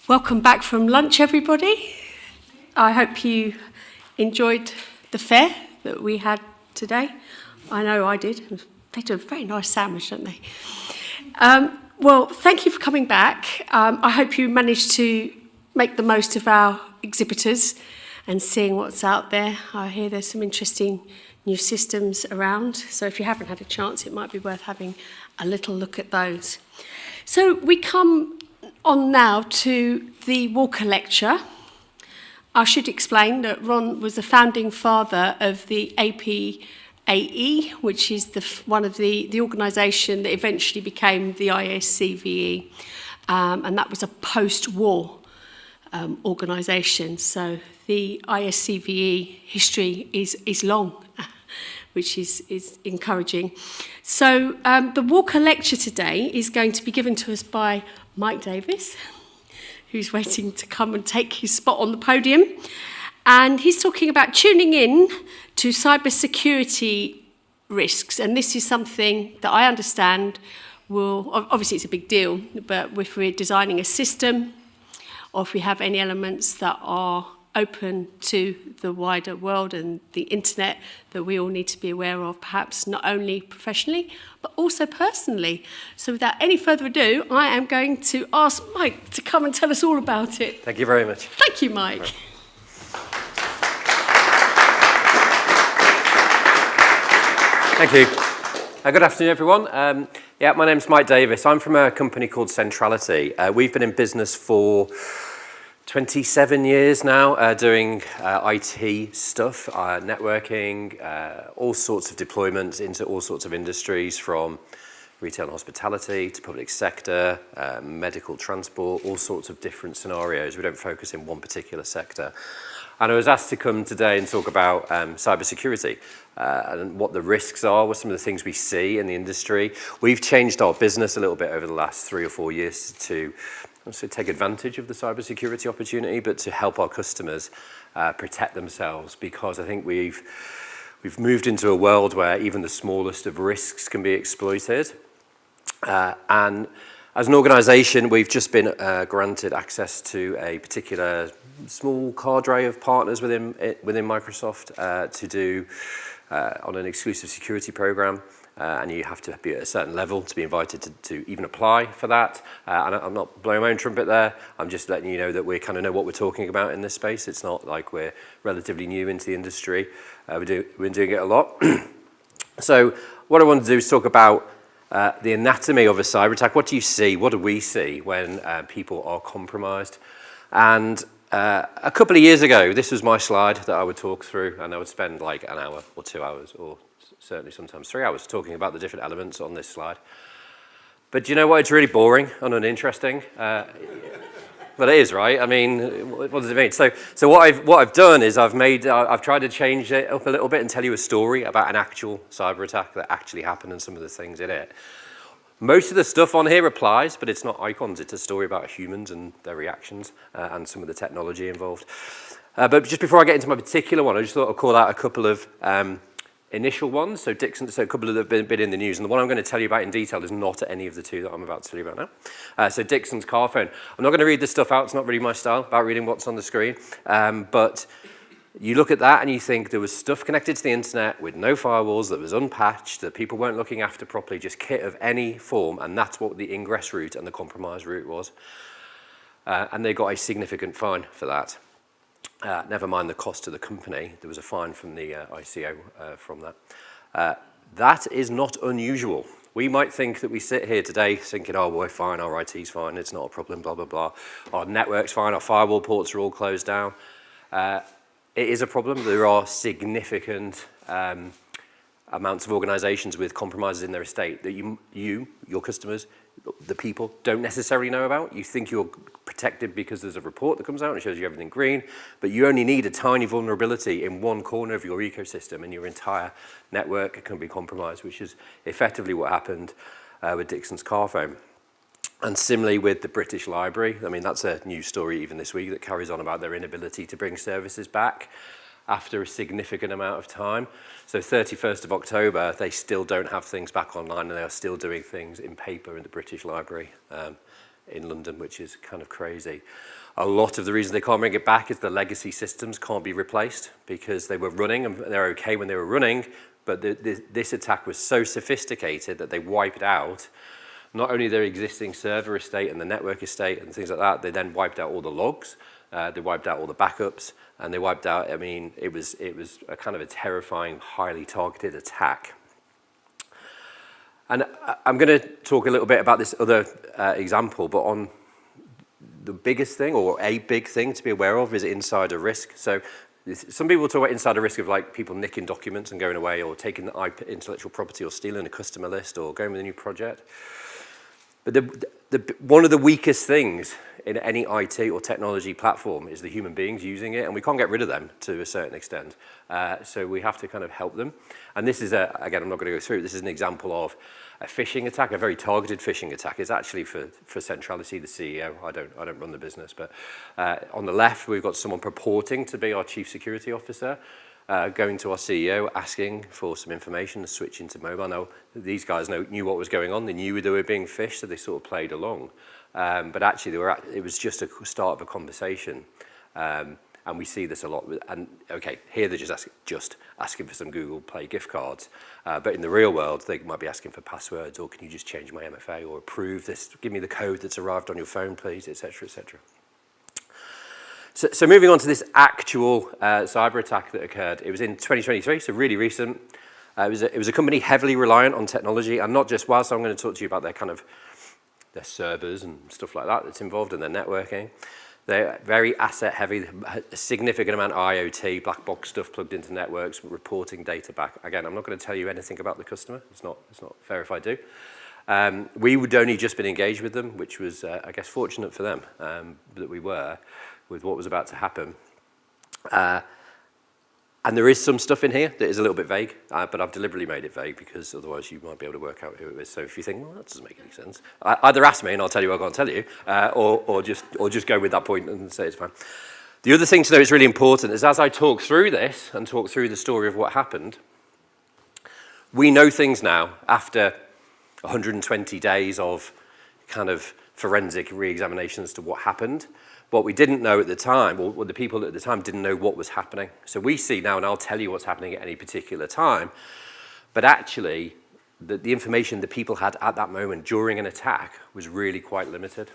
Welcome back from lunch, everybody. I hope you enjoyed the fare that we had today. I know I did. They do a very nice sandwich, don't they? Well, thank you for coming back. I hope you managed to make the most of our exhibitors and seeing what's out there. I hear there's some interesting new systems around, so if you haven't had a chance, it might be worth having a little look at those. So we come on now to the Walker Lecture. I should explain that Ron was the founding father of the APAE, which is one of the organisation that eventually became the ISCVE, and that was a post-war organisation. So the ISCVE history is long, which is encouraging. So the Walker Lecture today is going to be given to us by Mike Davies, who's waiting to come and take his spot on the podium. And he's talking about tuning in to cybersecurity risks. And this is something that I understand will, obviously it's a big deal, but if we're designing a system, or if we have any elements that are open to the wider world and the internet, that we all need to be aware of, perhaps not only professionally, but also personally. So without any further ado, I am going to ask Mike to come and tell us all about it. Thank you very much. Thank you, Mike. Thank you. Good afternoon, everyone. My name's Mike Davies. I'm from a company called Centrality. We've been in business for 27 years now, doing IT stuff, networking, all sorts of deployments into all sorts of industries, from retail and hospitality to public sector, medical transport, all sorts of different scenarios. We don't focus in one particular sector. And I was asked to come today and talk about cybersecurity and what the risks are, what some of the things we see in the industry. We've changed our business a little bit over the last 3 or 4 years to also take advantage of the cybersecurity opportunity, but to help our customers protect themselves, because I think we've moved into a world where even the smallest of risks can be exploited. And as an organisation, we've just been granted access to a particular small cadre of partners within Microsoft to do on an exclusive security program. And you have to be at a certain level to be invited to even apply for that. And I'm not blowing my own trumpet there. I'm just letting you know that we kind of know what we're talking about in this space. It's not like we're relatively new into the industry. We've been doing it a lot. So what I want to do is talk about the anatomy of a cyber attack. What do you see? What do we see when people are compromised? And a couple of years ago, this was my slide that I would talk through, and I would spend like an hour or 2 hours, or certainly sometimes 3 hours, talking about the different elements on this slide. But do you know what? It's really boring and uninteresting. But it is, right? I mean, what does it mean? So what I've done is I've tried to change it up a little bit and tell you a story about an actual cyber attack that actually happened and some of the things in it. Most of the stuff on here applies, but it's not icons. It's a story about humans and their reactions and some of the technology involved. But just before I get into my particular one, I just thought I'd call out a couple of initial ones. So a couple that have been in the news, and the one I'm going to tell you about in detail is not any of the two that I'm about to tell you about now. So Dixon's car phone. I'm not going to read this stuff out. It's not really my style, about reading what's on the screen. But you look at that and you think there was stuff connected to the internet with no firewalls, that was unpatched, that people weren't looking after properly, just kit of any form, and that's what the ingress route and the compromise route was. And they got a significant fine for that. Never mind the cost to the company. There was a fine from the ICO from that. That is not unusual. We might think that we sit here today thinking, oh, we're fine, our IT's fine, it's not a problem, blah, blah, blah. Our network's fine, our firewall ports are all closed down. It is a problem. There are significant amounts of organizations with compromises in their estate that your customers, the people, don't necessarily know about. You think you're protected because there's a report that comes out and shows you everything green, but you only need a tiny vulnerability in one corner of your ecosystem and your entire network can be compromised, which is effectively what happened with Dixon's car phone. And similarly with the British Library, I mean, that's a news story even this week that carries on about their inability to bring services back after a significant amount of time. So 31st of October, they still don't have things back online and they are still doing things in paper in the British Library. in London, which is kind of crazy. A lot of the reason they can't bring it back is the legacy systems can't be replaced because they were running and they're okay when they were running, but this attack was so sophisticated that they wiped out not only their existing server estate and the network estate and things like that, they then wiped out all the logs, they wiped out all the backups, and they wiped out, I mean, it was a kind of a terrifying, highly targeted attack. And I'm going to talk a little bit about this other example, but on the biggest thing, or a big thing to be aware of, is insider risk. So some people talk about insider risk of like people nicking documents and going away, or taking the intellectual property, or stealing a customer list, or going with a new project. But one of the weakest things in any IT or technology platform is the human beings using it, and we can't get rid of them to a certain extent. So we have to kind of help them. And this is, again, I'm not going to go through it, this is an example of a phishing attack, a very targeted phishing attack. It's actually for Centrality, the CEO. I don't run the business, but on the left, we've got someone purporting to be our chief security officer, going to our CEO, asking for some information and switching to mobile. Now, these guys knew what was going on. They knew they were being phished, so they sort of played along. But actually, it was just a start of a conversation. And we see this a lot. And okay, here they're just asking for some Google Play gift cards. But in the real world, they might be asking for passwords, or can you just change my MFA, or approve this, give me the code that's arrived on your phone, please, et cetera, et cetera. So moving on to this actual cyber attack that occurred, it was in 2023, so really recent. It was a company heavily reliant on technology, and not just, whilst I'm going to talk to you about their servers and stuff like that that's involved in their networking. They're very asset heavy, a significant amount of IoT, black box stuff plugged into networks, reporting data back. Again, I'm not going to tell you anything about the customer. It's not fair if I do. We would only just been engaged with them, which was, I guess, fortunate for them that we were, with what was about to happen. And there is some stuff in here that is a little bit vague, but I've deliberately made it vague because otherwise you might be able to work out who it is. So if you think, well, that doesn't make any sense, either ask me and I'll tell you what I can't tell you, or just go with that point and say it's fine. The other thing to know is really important is as I talk through this and talk through the story of what happened, we know things now after 120 days of kind of forensic re-examination as to what happened. What we didn't know at the time, or the people at the time didn't know what was happening. So we see now, and I'll tell you what's happening at any particular time, but actually the information that people had at that moment during an attack was really quite limited.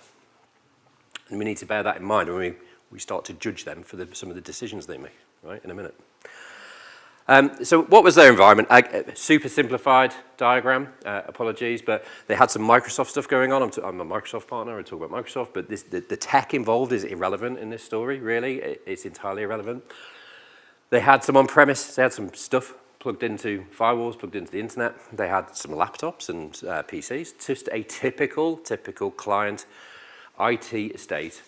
And we need to bear that in mind when we start to judge them for some of the decisions they make, right, in a minute. So what was their environment? Super simplified diagram, apologies, but they had some Microsoft stuff going on. I'm a Microsoft partner, I talk about Microsoft, but the tech involved is irrelevant in this story, really. It's entirely irrelevant. They had some on-premise, they had some stuff plugged into firewalls, plugged into the internet. They had some laptops and PCs, just a typical client IT estate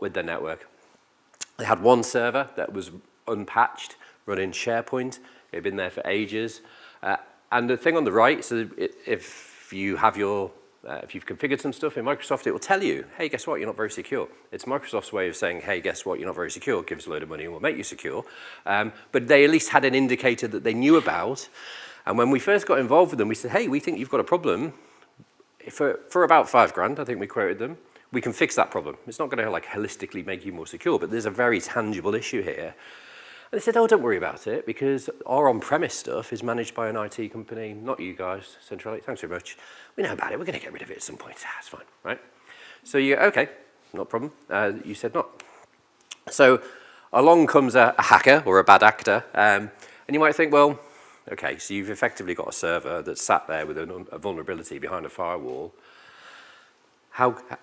with their network. They had one server that was unpatched, running SharePoint. It had been there for ages. And the thing on the right, so if you've configured some stuff in Microsoft, it will tell you, hey, guess what, you're not very secure. It's Microsoft's way of saying, hey, guess what, you're not very secure, give us a load of money and we'll make you secure. But they at least had an indicator that they knew about. And when we first got involved with them, we said, hey, we think you've got a problem. For about $5,000, I think we quoted them, we can fix that problem. It's not going to like holistically make you more secure, but there's a very tangible issue here. And they said, oh, don't worry about it, because our on-premise stuff is managed by an IT company, not you guys, Centrality, thanks very much. We know about it, we're going to get rid of it at some point. It's fine, right? So you go, okay, not a problem. You said not. So along comes a hacker or a bad actor, and you might think, well, okay, so you've effectively got a server that's sat there with a vulnerability behind a firewall.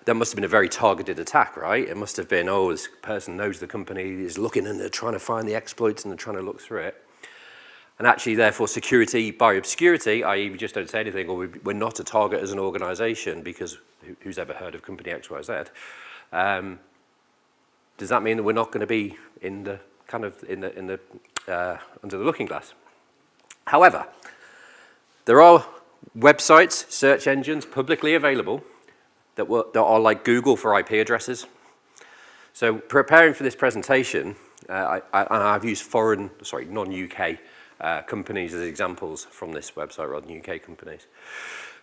That must have been a very targeted attack, right? It must have been, oh, this person knows the company, is looking and they're trying to find the exploits and they're trying to look through it. And actually, therefore, security by obscurity, i.e. we just don't say anything, or we're not a target as an organization because who's ever heard of company XYZ? Does that mean that we're not going to be in the kind of under the looking glass? However, there are websites, search engines publicly available that are like Google for IP addresses. So preparing for this presentation, I've used non-UK companies as examples from this website rather than UK companies.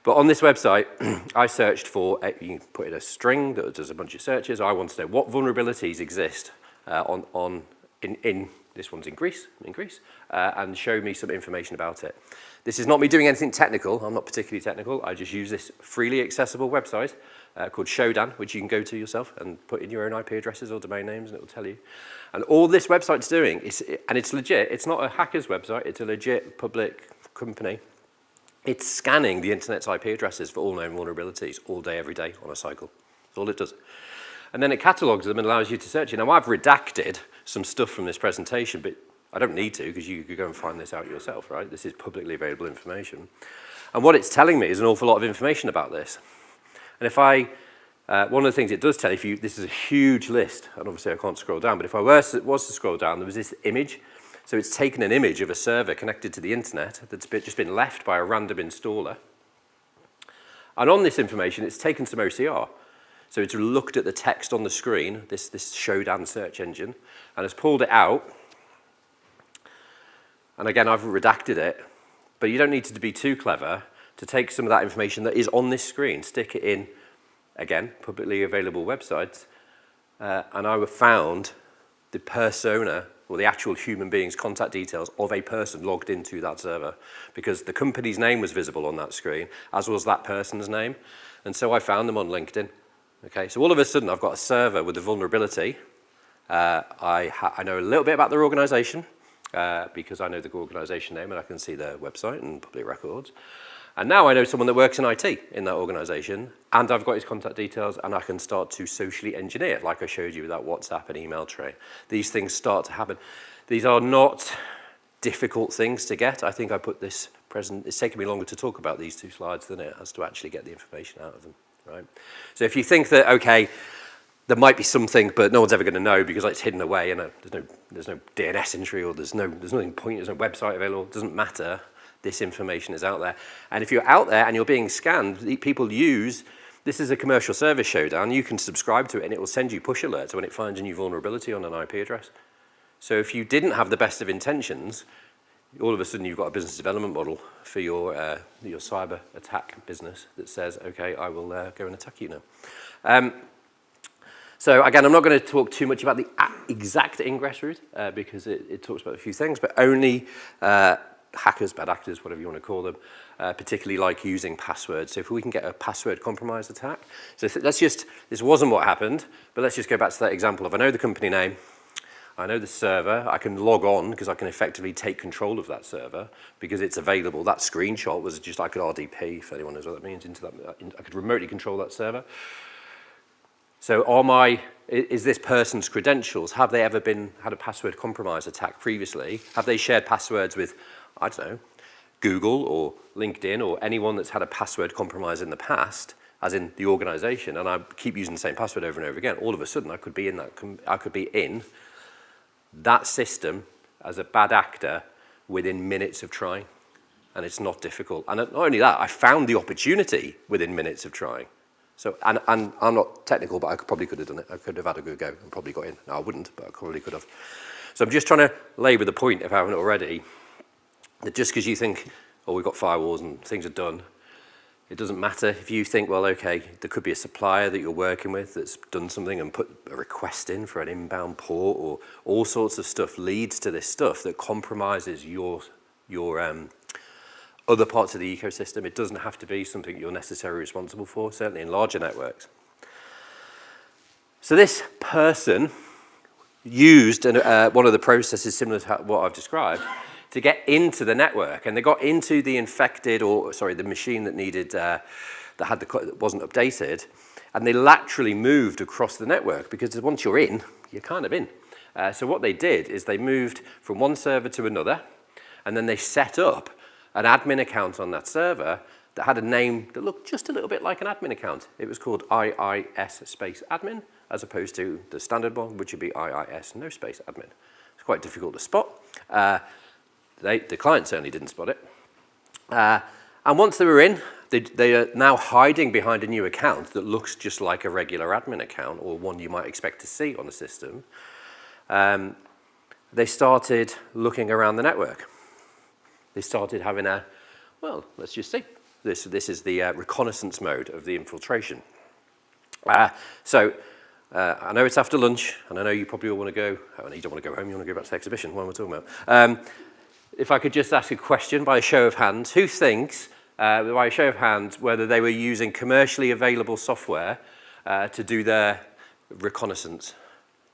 But on this website, I searched for, you can put in a string that does a bunch of searches. I want to know what vulnerabilities exist in this one's in Greece, and show me some information about it. This is not me doing anything technical. I'm not particularly technical. I just use this freely accessible website called Shodan, which you can go to yourself and put in your own IP addresses or domain names, and it will tell you. And all this website's doing, and it's legit. It's not a hacker's website. It's a legit public company. It's scanning the internet's IP addresses for all known vulnerabilities all day, every day on a cycle. That's all it does. And then it catalogs them and allows you to search it. Now, I've redacted some stuff from this presentation, but I don't need to because you could go and find this out yourself, right? This is publicly available information. And what it's telling me is an awful lot of information about this. And if one of the things it does tell you, this is a huge list, and obviously I can't scroll down, but if I was to scroll down, there was this image. So it's taken an image of a server connected to the internet that's just been left by a random installer. And on this information, it's taken some OCR. So it's looked at the text on the screen, this Shodan search engine, and has pulled it out. And again, I've redacted it, but you don't need to be too clever to take some of that information that is on this screen, stick it in, again, publicly available websites, and I found the persona, or the actual human being's contact details of a person logged into that server, because the company's name was visible on that screen, as was that person's name. And so I found them on LinkedIn. Okay, so all of a sudden I've got a server with a vulnerability. I know a little bit about their organization, because I know the organization name and I can see their website and public records. And now I know someone that works in IT in that organization, and I've got his contact details, and I can start to socially engineer, like I showed you with that WhatsApp and email tray. These things start to happen. These are not difficult things to get. I think I put this present, it's taken me longer to talk about these two slides than it has to actually get the information out of them, right? So if you think that, okay, there might be something, but no one's ever going to know because it's hidden away, and there's no DNS entry, or there's nothing point, there's no website available, it doesn't matter. This information is out there. And if you're out there and you're being scanned, people use, this is a commercial service Shodan, you can subscribe to it and it will send you push alerts when it finds a new vulnerability on an IP address. So if you didn't have the best of intentions, all of a sudden you've got a business development model for your cyber attack business that says, okay, I will go and attack you now. So again, I'm not going to talk too much about the exact ingress route because it talks about a few things, but only hackers, bad actors, whatever you want to call them, particularly like using passwords. So if we can get a password compromise attack, so this wasn't what happened, but let's just go back to that example of I know the company name, I know the server, I can log on because I can effectively take control of that server because it's available. That screenshot was just like an RDP, if anyone knows what that means, I could remotely control that server. So is this person's credentials, have they ever had a password compromise attack previously? Have they shared passwords with, I don't know, Google or LinkedIn or anyone that's had a password compromise in the past, as in the organization, and I keep using the same password over and over again, all of a sudden I could be in that system as a bad actor within minutes of trying. And it's not difficult. And not only that, I found the opportunity within minutes of trying. So, and I'm not technical, but I probably could have done it. I could have had a good go and probably got in. No, I wouldn't, but I probably could have. So I'm just trying to labour the point, if I haven't already, that just because you think, oh, we've got firewalls and things are done, it doesn't matter. If you think, well, okay, there could be a supplier that you're working with that's done something and put a request in for an inbound port, or all sorts of stuff leads to this stuff that compromises your other parts of the ecosystem. It doesn't have to be something you're necessarily responsible for, certainly in larger networks. So this person used one of the processes similar to what I've described to get into the network, and they got into the infected, the machine that needed, that wasn't updated, and they laterally moved across the network because once you're in, you're kind of in. So what they did is they moved from one server to another, and then they set up an admin account on that server that had a name that looked just a little bit like an admin account. It was called IIS space admin, as opposed to the standard one, which would be IIS no space admin. It's quite difficult to spot. The client certainly didn't spot it. And once they were in, they are now hiding behind a new account that looks just like a regular admin account or one you might expect to see on a system. They started looking around the network. They started having let's just see. This is the reconnaissance mode of the infiltration. So I know it's after lunch, and I know you probably all want to go. Oh, you don't want to go home. You want to go back to the exhibition. What am I talking about? If I could just ask a question by a show of hands, who thinks, by a show of hands, whether they were using commercially available software to do their reconnaissance?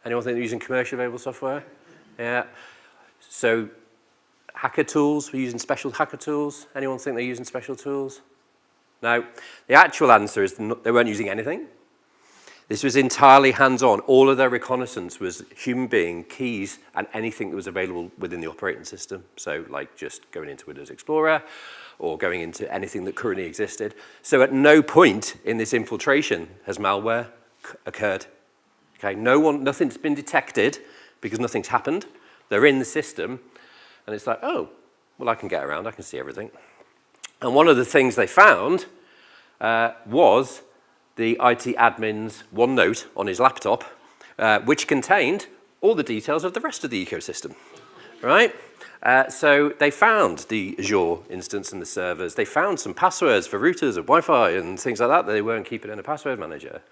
Anyone think they're using commercially available software? Yeah. So hacker tools, we're using special hacker tools. Anyone think they're using special tools? No. The actual answer is they weren't using anything. This was entirely hands-on. All of their reconnaissance was human being, keys, and anything that was available within the operating system. So like just going into Windows Explorer or going into anything that currently existed. So at no point in this infiltration has malware occurred. Okay, nothing's been detected because nothing's happened. They're in the system, and it's like, oh, well, I can get around, I can see everything. And one of the things they found was the IT admin's OneNote on his laptop, which contained all the details of the rest of the ecosystem, right? So they found the Azure instance and the servers. They found some passwords for routers and Wi-Fi and things like that they weren't keeping in a password manager.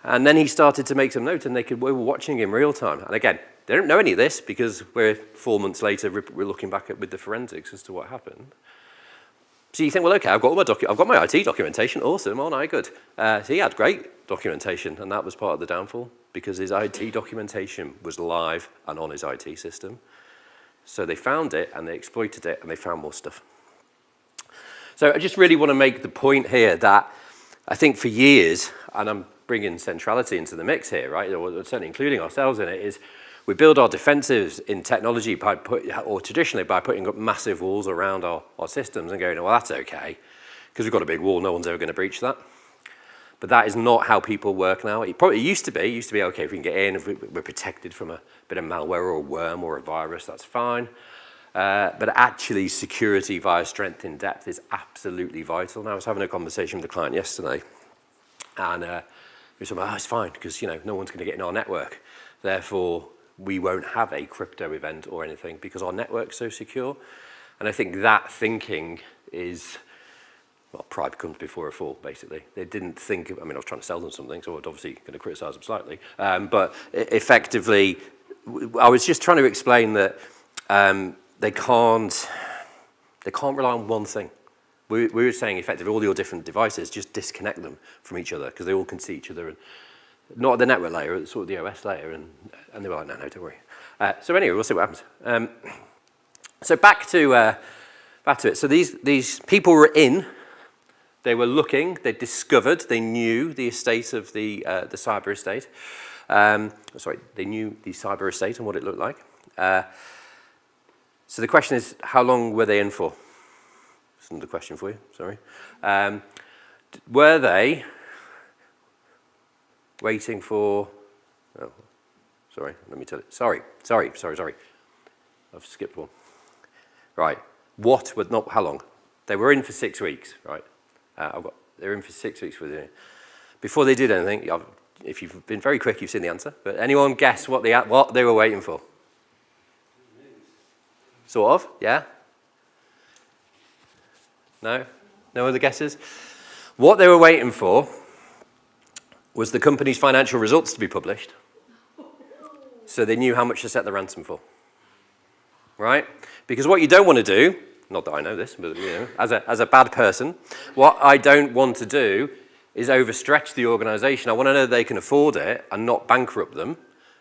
And then he started to make some notes, and we were watching him real time. And again, they don't know any of this because we're 4 months later, we're looking back with the forensics as to what happened. So you think, well, okay, I've got my IT documentation, awesome, aren't I? Good. So he had great documentation, and that was part of the downfall because his IT documentation was live and on his IT system. So they found it, and they exploited it, and they found more stuff. So I just really want to make the point here that I think for years, and I'm bringing Centrality into the mix here, right, or certainly including ourselves in it, is we build our defensives in technology traditionally by putting up massive walls around our systems and going, well, that's okay, because we've got a big wall, no one's ever going to breach that. But that is not how people work now. It used to be, okay, if we can get in, if we're protected from a bit of malware or a worm or a virus, that's fine. But actually, security via strength in depth is absolutely vital. Now, I was having a conversation with a client yesterday, and we were saying, oh, it's fine, because no one's going to get in our network. Therefore, we won't have a crypto event or anything because our network's so secure. And I think that thinking is, well, pride comes before a fall, basically. They didn't think, I was trying to sell them something, so I was obviously going to criticize them slightly. But effectively, I was just trying to explain that they can't rely on one thing. We were saying effectively all your different devices, just disconnect them from each other because they all can see each other. And not at the network layer, it's sort of the OS layer. And they were like, no, don't worry. So anyway, we'll see what happens. So back to it. So these people were in. They were looking. They discovered. They knew the estate of the cyber estate. They knew the cyber estate and what it looked like. So the question is, how long were they in for? That's another question for you. Sorry. Were they waiting for? Oh, sorry. Let me tell you. Sorry. I've skipped one. Right. Not how long? They were in for 6 weeks. Right. They were in for 6 weeks with it. Before they did anything, if you've been very quick, you've seen the answer. But anyone guess what they were waiting for? Sort of, yeah? No? No other guesses? What they were waiting for was the company's financial results to be published, so they knew how much to set the ransom for, right? Because what you don't want to do, not that I know this, but as a bad person, what I don't want to do is overstretch the organization. I want to know they can afford it and not bankrupt them.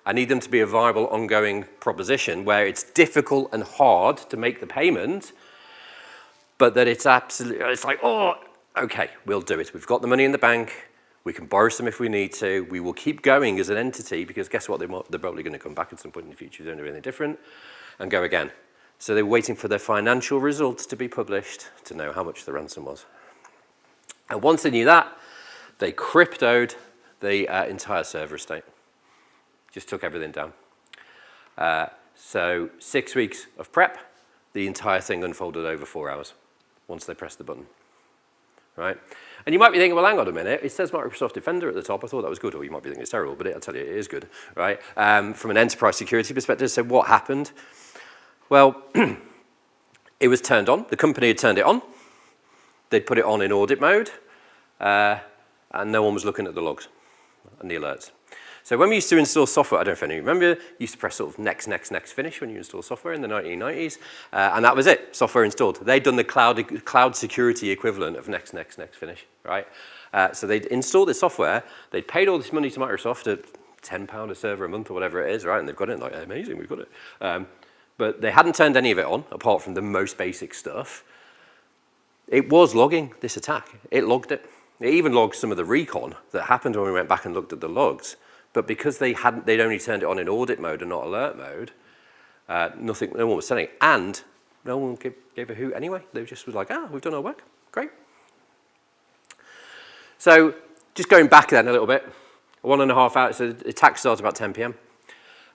I need them to be a viable, ongoing proposition where it's difficult and hard to make the payment, but that it's like, oh, okay, we'll do it. We've got the money in the bank. We can borrow some if we need to. We will keep going as an entity because guess what? They're probably going to come back at some point in the future. They don't do anything different and go again. So they're waiting for their financial results to be published to know how much the ransom was. And once they knew that, they cryptoed the entire server estate. Just took everything down. So 6 weeks of prep, the entire thing unfolded over 4 hours once they pressed the button, right? And you might be thinking, well, hang on a minute, it says Microsoft Defender at the top. I thought that was good, or you might be thinking it's terrible, but I'll tell you, it is good, right? From an enterprise security perspective, so what happened? Well, it was turned on. The company had turned it on. they'd put it on in audit mode, and no one was looking at the logs and the alerts. So when we used to install software, I don't know if any of you remember, you used to press sort of next, next, next, finish when you install software in the 1990s, and that was it, software installed. They'd done the cloud security equivalent of next, next, next, finish, right? So they'd installed this software, they'd paid all this money to Microsoft at £10 a server a month or whatever it is, right? And they've got it, like, amazing, we've got it. But they hadn't turned any of it on, apart from the most basic stuff. It was logging this attack. It logged it. It even logged some of the recon that happened when we went back and looked at the logs. But because they'd only turned it on in audit mode and not alert mode, no one was telling it. And no one gave a hoot anyway. They just was like, we've done our work. Great. So just going back then a little bit, 1.5 hours, so the attack started about 10 p.m.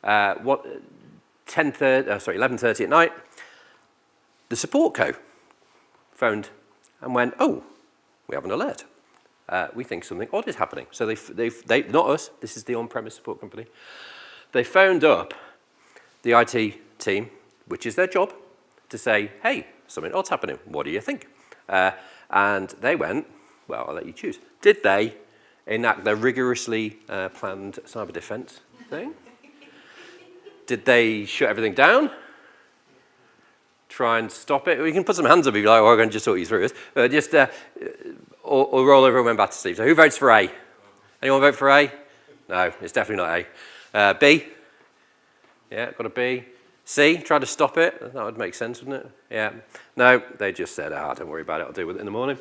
11:30 at night, the support co phoned and went, we have an alert. We think something odd is happening. So they not us, this is the on-premise support company. They phoned up the IT team, which is their job, to say, hey, something odd's happening. What do you think? And they went, well, I'll let you choose. Did they enact their rigorously planned cyber defense thing? Did they shut everything down? Try and stop it? We can put some hands up if you like, or we're going to just talk you through this. Or roll over and went back to sleep. So who votes for A? Anyone vote for A? No, it's definitely not A. B? Yeah, got a B. C, try to stop it. That would make sense, wouldn't it? Yeah. No, they just said, don't worry about it, I'll deal with it in the morning.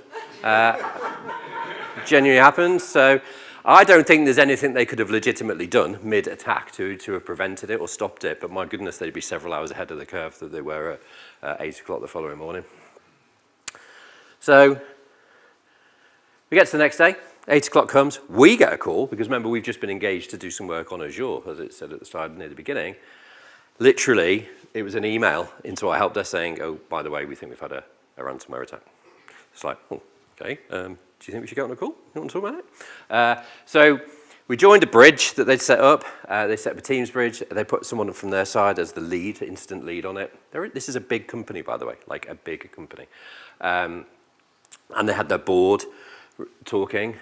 Genuinely happened. So I don't think there's anything they could have legitimately done mid-attack to have prevented it or stopped it, but my goodness, they'd be several hours ahead of the curve that they were at 8 o'clock the following morning. So we get to the next day, 8 o'clock comes, we get a call, because remember, we've just been engaged to do some work on Azure, as it said at the start, near the beginning. Literally, it was an email into our help desk saying, by the way, we think we've had a ransomware attack. It's like, okay, do you think we should get on a call? You want to talk about it? So we joined a bridge that they'd set up. They set up a Teams bridge. They put someone from their side as the lead, instant lead on it. This is a big company, by the way, like a big company. And they had their board talking.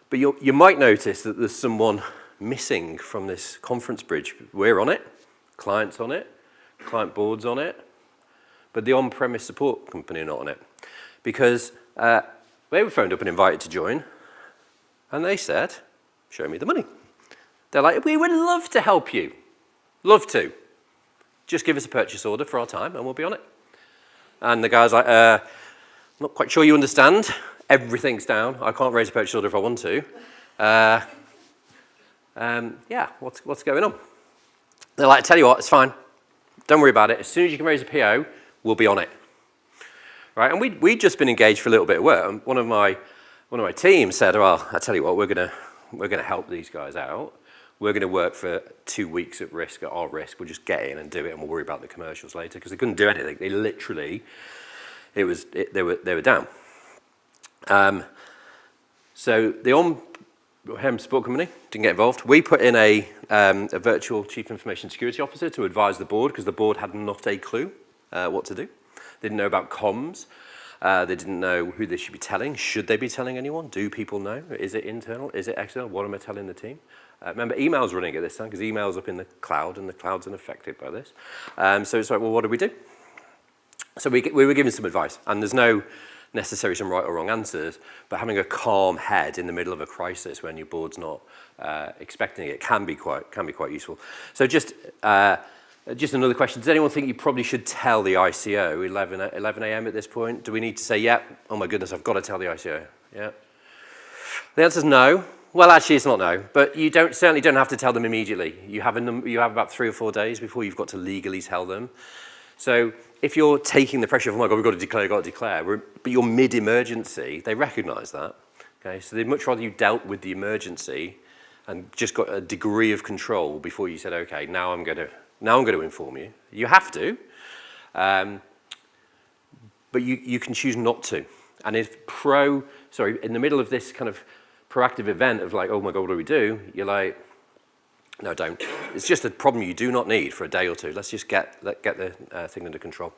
But you might notice that there's someone missing from this conference bridge. We're on it, clients on it, client board's on it, but the on-premise support company are not on it. Because they were phoned up and invited to join, and they said, show me the money. They're like, we would love to help you. Love to. Just give us a purchase order for our time, and we'll be on it. And the guy's like, not quite sure you understand. Everything's down. I can't raise a purchase order if I want to. Yeah, what's going on? They're like, I tell you what, it's fine. Don't worry about it. As soon as you can raise a PO, we'll be on it. Right? And we'd just been engaged for a little bit of work. And one of my team said, well, I tell you what, we're gonna help these guys out. We're gonna work for 2 weeks at risk, at our risk. We'll just get in and do it, and we'll worry about the commercials later, because they couldn't do anything. They literally, they were down. So the on-prem support company didn't get involved. We put in a virtual chief information security officer to advise the board, because the board had not a clue what to do. They didn't know about comms. They didn't know who they should be telling. Should they be telling anyone? Do people know? Is it internal? Is it external? What am I telling the team? Remember, email's running at this time, because email's up in the cloud, and the cloud's unaffected by this. So it's like, well, what do we do? So we were given some advice, and there's no necessarily some right or wrong answers, but having a calm head in the middle of a crisis when your board's not expecting it can be quite useful. So just another question. Does anyone think you probably should tell the ICO 11 a.m. at this point? Do we need to say, yeah, oh my goodness, I've got to tell the ICO? Yeah. The answer is no. Well, actually, it's not no, but you certainly don't have to tell them immediately. You have about 3 or 4 days before you've got to legally tell them. So if you're taking the pressure of, oh my God, we've got to declare, but you're mid-emergency, they recognise that. Okay, so they'd much rather you dealt with the emergency and just got a degree of control before you said, okay, now I'm going to inform you. You have to, but you can choose not to. And if in the middle of this kind of proactive event of like, oh my God, what do we do? You're like, no, don't. It's just a problem you do not need for a day or two. Let's just get the thing under control.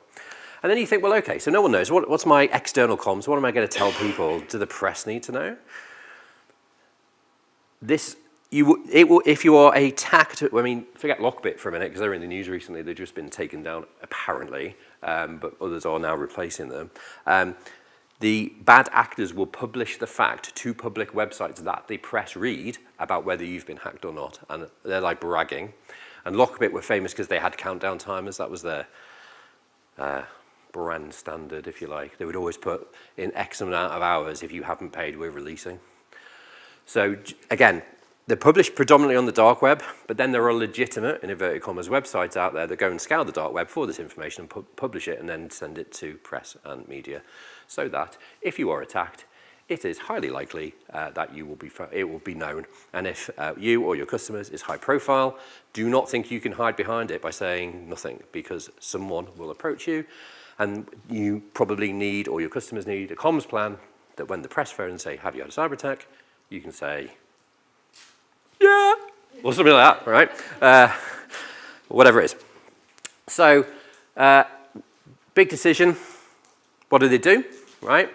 And then you think, well, okay, so no one knows. What's my external comms? What am I going to tell people? Do the press need to know? If you are attacked, I mean, forget Lockbit for a minute, because they're in the news recently. They've just been taken down, apparently, but others are now replacing them. The bad actors will publish the fact to public websites that the press read about whether you've been hacked or not, and they're like bragging. And Lockbit were famous because they had countdown timers. That was their brand standard, if you like. They would always put in X amount of hours, if you haven't paid, we're releasing. So again, they're published predominantly on the dark web, but then there are legitimate, in inverted commas, websites out there that go and scour the dark web for this information and publish it and then send it to press and media, so that if you are attacked, it is highly likely that it will be known. And if you or your customers is high profile, do not think you can hide behind it by saying nothing, because someone will approach you, and you probably need, or your customers need, a comms plan that when the press phone and say, have you had a cyber attack? You can say, yeah, or something like that, right? Whatever it is. So, big decision. What do? Right?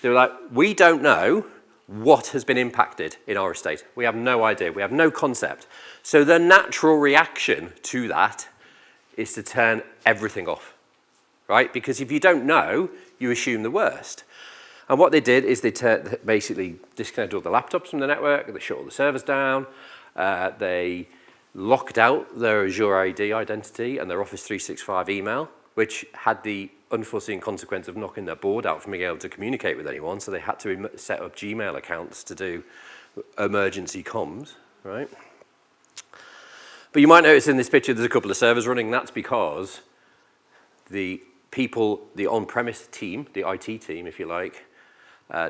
They were like, we don't know what has been impacted in our estate. We have no idea. We have no concept. So the natural reaction to that is to turn everything off, right? Because if you don't know, you assume the worst. And what they did is they basically disconnected all the laptops from the network, they shut all the servers down, they locked out their Azure AD identity and their Office 365 email, which had the unforeseen consequence of knocking their board out from being able to communicate with anyone, so they had to set up Gmail accounts to do emergency comms, right? But you might notice in this picture there's a couple of servers running. That's because the people, the on-premise team, the IT team, if you like,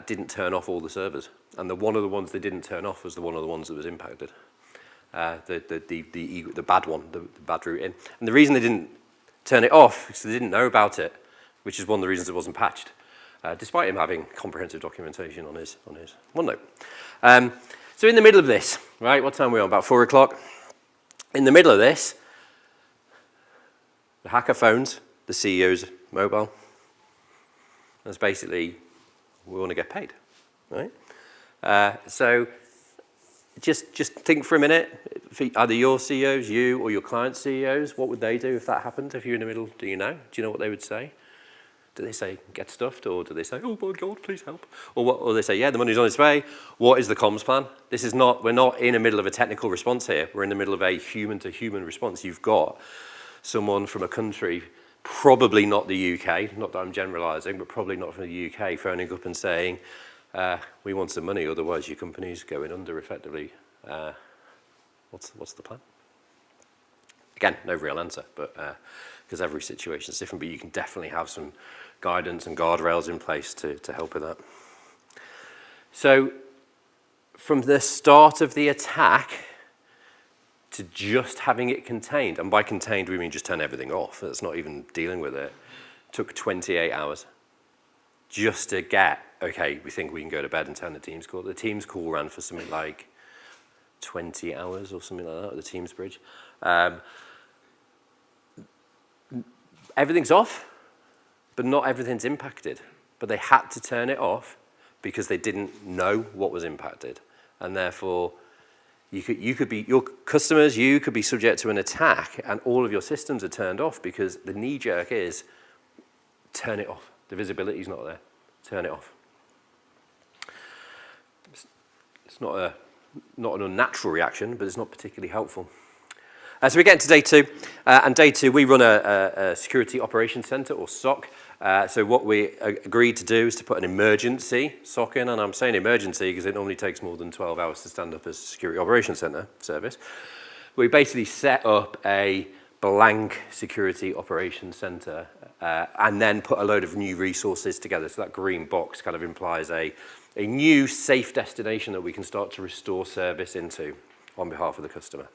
didn't turn off all the servers. And one of the ones they didn't turn off was one of the ones that was impacted. The bad one, the bad route in. And the reason they didn't turn it off is they didn't know about it, which is one of the reasons it wasn't patched, despite him having comprehensive documentation on his OneNote. So in the middle of this, right, what time are we on? About 4 o'clock. In the middle of this, the hacker phones the CEO's mobile. That's basically, we want to get paid, right? So just think for a minute, either your CEOs, you, or your client CEOs, what would they do if that happened? If you're in the middle, do you know? Do you know what they would say? Do they say, get stuffed? Or do they say, oh my God, please help? Or they say, yeah, the money's on its way. What is the comms plan? This is not, we're not in the middle of a technical response here. We're in the middle of a human-to-human response. You've got someone from a country, probably not the UK, not that I'm generalising, but probably not from the UK, phoning up and saying, we want some money, otherwise your company's going under effectively. What's the plan? Again, no real answer, but because every situation is different, but you can definitely have some guidance and guardrails in place to help with that. So from the start of the attack to just having it contained, and by contained we mean just turn everything off, that's not even dealing with it, took 28 hours just to get, okay, we think we can go to bed and turn the Teams call. The Teams call ran for something like 20 hours or something like that at the Teams bridge. Everything's off, but not everything's impacted. But they had to turn it off because they didn't know what was impacted. And therefore, you could be, your customers, you could be subject to an attack and all of your systems are turned off because the knee jerk is, turn it off. The visibility's not there. Turn it off. It's not an unnatural reaction, but it's not particularly helpful. So we get into day two, and day two we run a security operations center, or SOC. So what we agreed to do is to put an emergency SOC in, and I'm saying emergency because it normally takes more than 12 hours to stand up a security operations center service. We basically set up a blank security operations center and then put a load of new resources together. So that green box kind of implies a new safe destination that we can start to restore service into on behalf of the customer.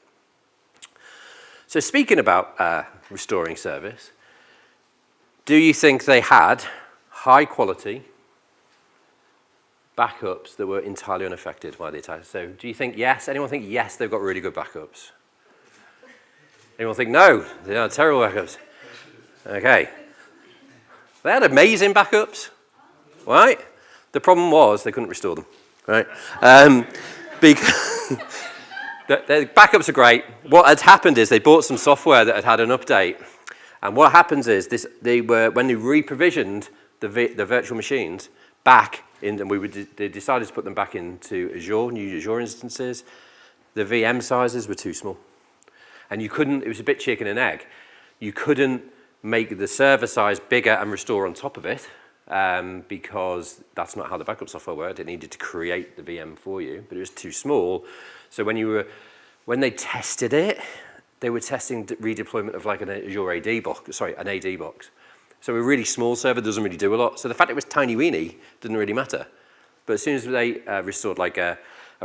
So speaking about restoring service, do you think they had high quality backups that were entirely unaffected by the attack? So do you think yes? Anyone think yes, they've got really good backups? Anyone think no, they are terrible backups? Okay. They had amazing backups, right? The problem was they couldn't restore them, right? Because the backups are great. What had happened is they bought some software that had an update. And what happens is when they re-provisioned the virtual machines back in, and they decided to put them back into Azure, new Azure instances, the VM sizes were too small. And you couldn't, it was a bit chicken and egg. You couldn't make the server size bigger and restore on top of it because that's not how the backup software worked. It needed to create the VM for you, but it was too small. So when they tested it, they were testing redeployment of like an Azure AD box, an AD box. So a really small server doesn't really do a lot. So the fact it was tiny weeny didn't really matter. But as soon as they restored like a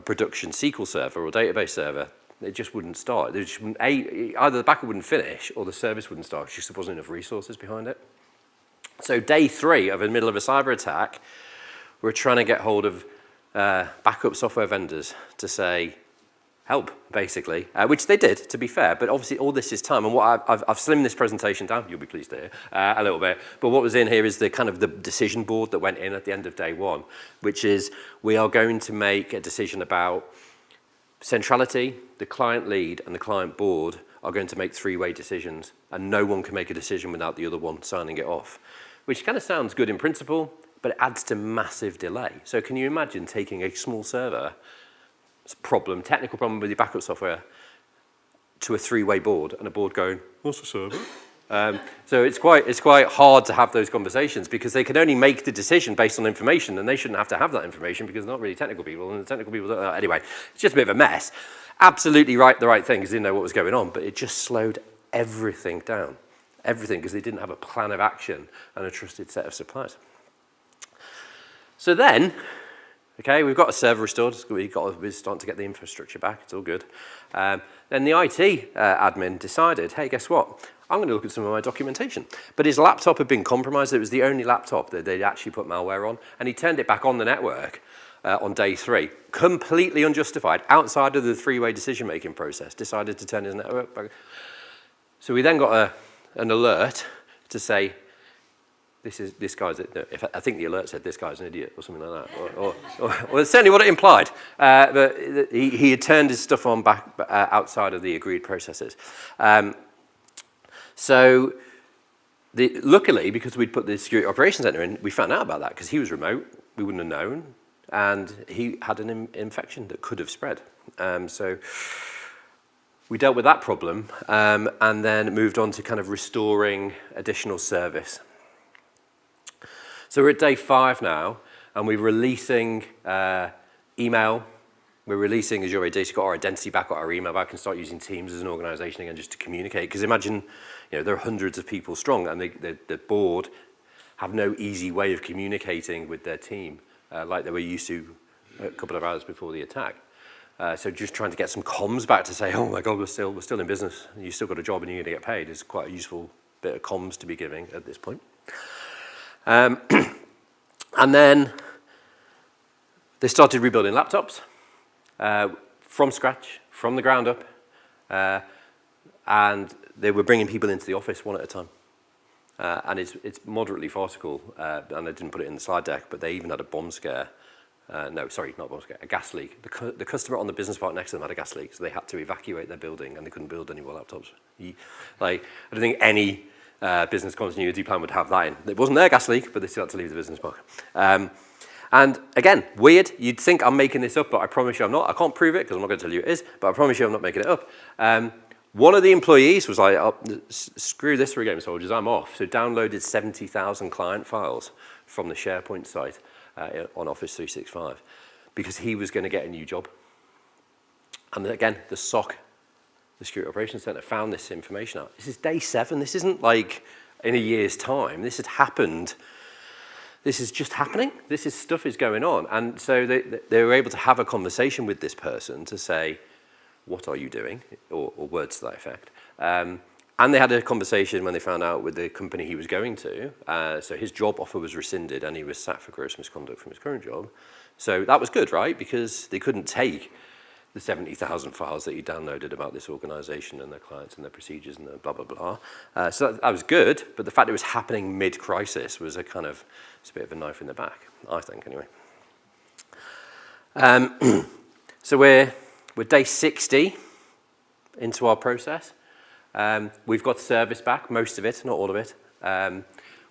production SQL server or database server, it just wouldn't start. Either the backup wouldn't finish or the service wouldn't start because there wasn't enough resources behind it. So day 3 of the middle of a cyber attack, we're trying to get hold of backup software vendors to say, help, basically, which they did, to be fair, but obviously all this is time, and what I've slimmed this presentation down, you'll be pleased to hear, a little bit, but what was in here is the kind of the decision board that went in at the end of day 1, which is we are going to make a decision about Centrality, the client lead, and the client board are going to make 3-way decisions, and no one can make a decision without the other one signing it off, which kind of sounds good in principle, but it adds to massive delay. So can you imagine taking a small server technical problem with your backup software to a 3-way board and a board going, what's the server? So it's quite hard to have those conversations because they can only make the decision based on information and they shouldn't have to have that information because they're not really technical people and the technical people don't know. Anyway, it's just a bit of a mess. Absolutely the right thing because they didn't know what was going on, but it just slowed everything down. Everything because they didn't have a plan of action and a trusted set of suppliers. So then, okay, we've got a server restored. We're starting to get the infrastructure back. It's all good. Then the IT admin decided, hey, guess what? I'm going to look at some of my documentation. But his laptop had been compromised. It was the only laptop that they'd actually put malware on. And he turned it back on the network on day 3. Completely unjustified, outside of the 3-way decision-making process. Decided to turn his network back. So we then got an alert to say, this guy's, I think the alert said this guy's an idiot or something like that, or that's certainly what it implied. But he had turned his stuff on back outside of the agreed processes. So luckily, because we'd put the security operations center in, we found out about that because he was remote, we wouldn't have known, and he had an infection that could have spread. So we dealt with that problem and then moved on to kind of restoring additional service. So we're at day 5 now, and we're releasing email. We're releasing Azure AD, so we've got our identity back, got our email back, and start using Teams as an organization again just to communicate. Because imagine, there are hundreds of people strong, and the board have no easy way of communicating with their team like they were used to a couple of hours before the attack. So just trying to get some comms back to say, oh my God, we're still in business. You still got a job and you're going to get paid is quite a useful bit of comms to be giving at this point. And then they started rebuilding laptops from scratch, from the ground up, and they were bringing people into the office one at a time. And it's moderately farcical, and I didn't put it in the slide deck, but they even had a bomb scare. No, sorry, not bomb scare, a gas leak. The customer on the business park next to them had a gas leak, so they had to evacuate their building, and they couldn't build any more laptops. I don't think any business continuity plan would have that in. It wasn't their gas leak, but they still had to leave the business park. And again, weird. You'd think I'm making this up, but I promise you I'm not. I can't prove it because I'm not going to tell you it is, but I promise you I'm not making it up. One of the employees was like, oh, screw this for a game, soldiers, I'm off. So downloaded 70,000 client files from the SharePoint site on Office 365 because he was going to get a new job. And again, the SOC, the Security Operations Center, found this information out. This is day 7. This isn't like in a year's time. This had happened. This is just happening. Stuff is going on. And so they were able to have a conversation with this person to say, what are you doing? Or words to that effect. And they had a conversation when they found out with the company he was going to. So his job offer was rescinded and he was sacked for gross misconduct from his current job. So that was good, right? Because they couldn't take the 70,000 files that you downloaded about this organisation and their clients and their procedures and their blah, blah, blah. So that was good, but the fact it was happening mid-crisis was it's a bit of a knife in the back, I think, anyway. So we're day 60 into our process. We've got service back, most of it, not all of it.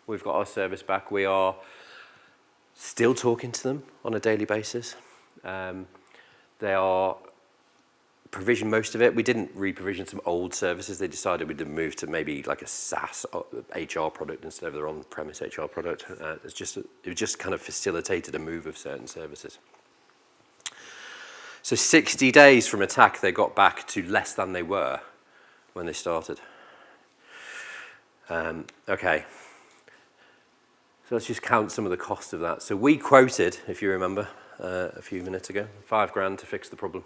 We've got our service back. We are still talking to them on a daily basis. They are provision most of it. We didn't re-provision some old services. They decided we'd move to maybe like a SaaS HR product instead of their on-premise HR product. It just kind of facilitated a move of certain services. So 60 days from attack, they got back to less than they were when they started. Okay. So let's just count some of the cost of that. So we quoted, if you remember, a few minutes ago, $5,000 to fix the problem.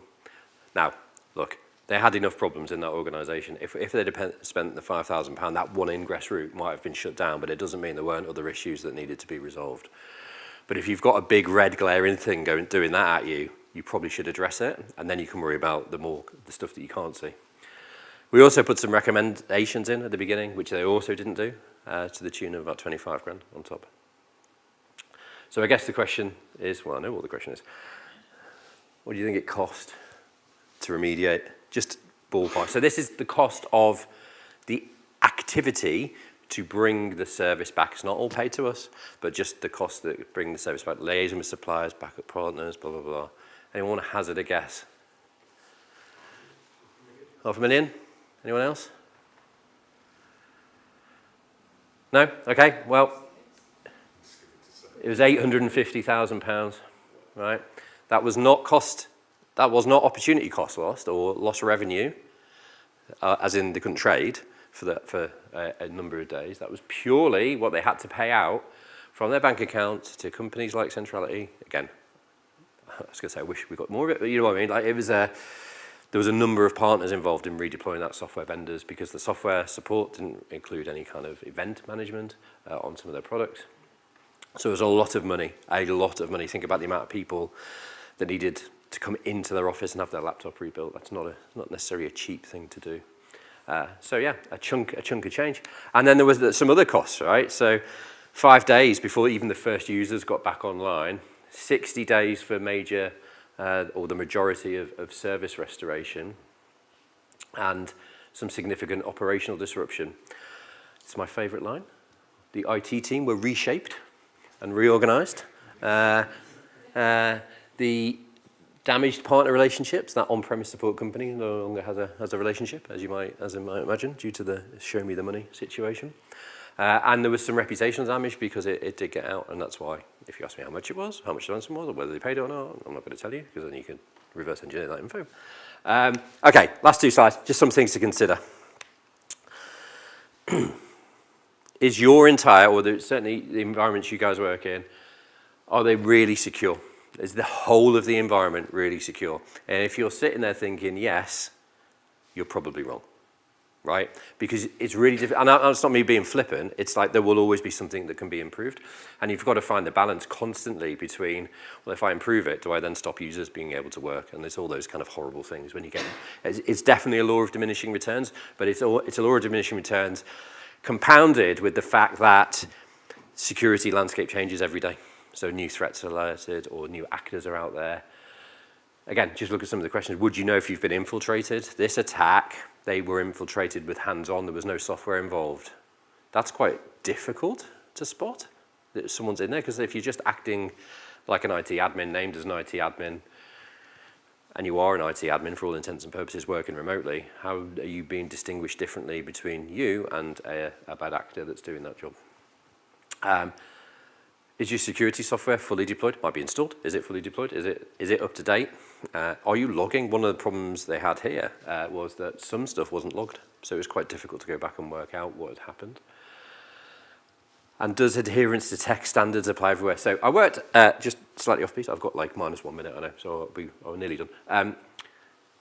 Now, look, they had enough problems in that organisation. If they'd spent the £5,000, that one ingress route might have been shut down, but it doesn't mean there weren't other issues that needed to be resolved. But if you've got a big red glaring thing doing that at you, you probably should address it, and then you can worry about the stuff that you can't see. We also put some recommendations in at the beginning, which they also didn't do, to the tune of about $25,000 on top. So I guess the question is, well, I know what the question is. What do you think it cost to remediate? Just ballpark. So this is the cost of the activity to bring the service back. It's not all paid to us, but just the cost that bring the service back. Liaison with suppliers, backup partners, blah, blah, blah. Anyone want to hazard a guess? $500,000? Anyone else? No? Okay, well, it was £850,000, right? That was not opportunity cost lost or lost revenue, as in they couldn't trade for a number of days. That was purely what they had to pay out from their bank account to companies like Centrality. Again, I was going to say I wish we got more of it, but you know what I mean? Like there was a number of partners involved in redeploying that software vendors because the software support didn't include any kind of event management on some of their products. So it was a lot of money. Think about the amount of people that needed to come into their office and have their laptop rebuilt. That's not necessarily a cheap thing to do. So yeah, a chunk of change. And then there was some other costs, right? So 5 days before even the first users got back online, 60 days for major or the majority of service restoration, and some significant operational disruption. It's my favourite line. The IT team were reshaped and reorganised. The damaged partner relationships, that on-premise support company no longer has a relationship, as you might imagine, due to the show me the money situation. And there was some reputational damage because it did get out, and that's why, if you ask me how much it was, how much the ransom was, or whether they paid it or not, I'm not going to tell you, because then you can reverse engineer that info. Okay, last two slides, just some things to consider. Is your entire, or certainly the environments you guys work in, are they really secure? Is the whole of the environment really secure? And if you're sitting there thinking yes, you're probably wrong. Right? Because it's really difficult, and it's not me being flippant, it's like there will always be something that can be improved, and you've got to find the balance constantly between, well, if I improve it, do I then stop users being able to work? And there's all those kind of horrible things when you get, it's definitely a law of diminishing returns, but it's a law of diminishing returns compounded with the fact that security landscape changes every day. So new threats are alerted or new actors are out there. Again, just look at some of the questions. Would you know if you've been infiltrated? This attack, they were infiltrated with hands-on. There was no software involved. That's quite difficult to spot that someone's in there, because if you're just acting like an IT admin, named as an IT admin, and you are an IT admin for all intents and purposes working remotely, how are you being distinguished differently between you and a bad actor that's doing that job? Is your security software fully deployed? Might be installed. Is it fully deployed? Is it up to date? Are you logging? One of the problems they had here was that some stuff wasn't logged, so it was quite difficult to go back and work out what had happened. And does adherence to tech standards apply everywhere? So I worked just slightly off piece. I've got like -1 minute, I know, so I'm nearly done.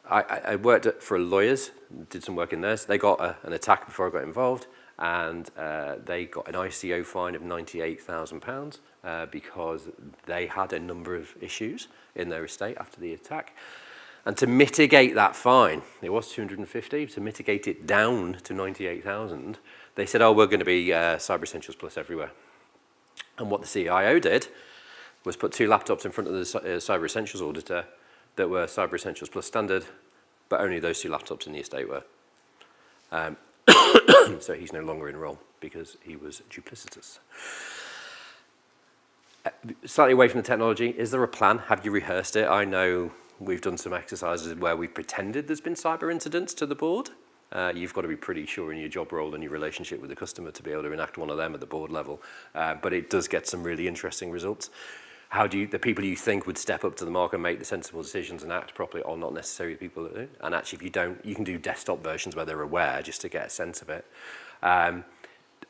I worked for lawyers, did some work in there. So they got an attack before I got involved, and they got an ICO fine of £98,000 because they had a number of issues in their estate after the attack. And to mitigate that fine, it was 250, to mitigate it down to 98,000, they said, oh, we're going to be Cyber Essentials Plus everywhere. And what the CIO did was put 2 laptops in front of the Cyber Essentials auditor that were Cyber Essentials Plus standard, but only those 2 laptops in the estate were. So he's no longer in role because he was duplicitous. Slightly away from the technology, is there a plan? Have you rehearsed it? I know we've done some exercises where we've pretended there's been cyber incidents to the board. You've got to be pretty sure in your job role and your relationship with the customer to be able to enact one of them at the board level. But it does get some really interesting results. How do you, the people you think would step up to the mark and make the sensible decisions and act properly are not necessarily the people that do. And actually, if you don't, you can do desktop versions where they're aware just to get a sense of it.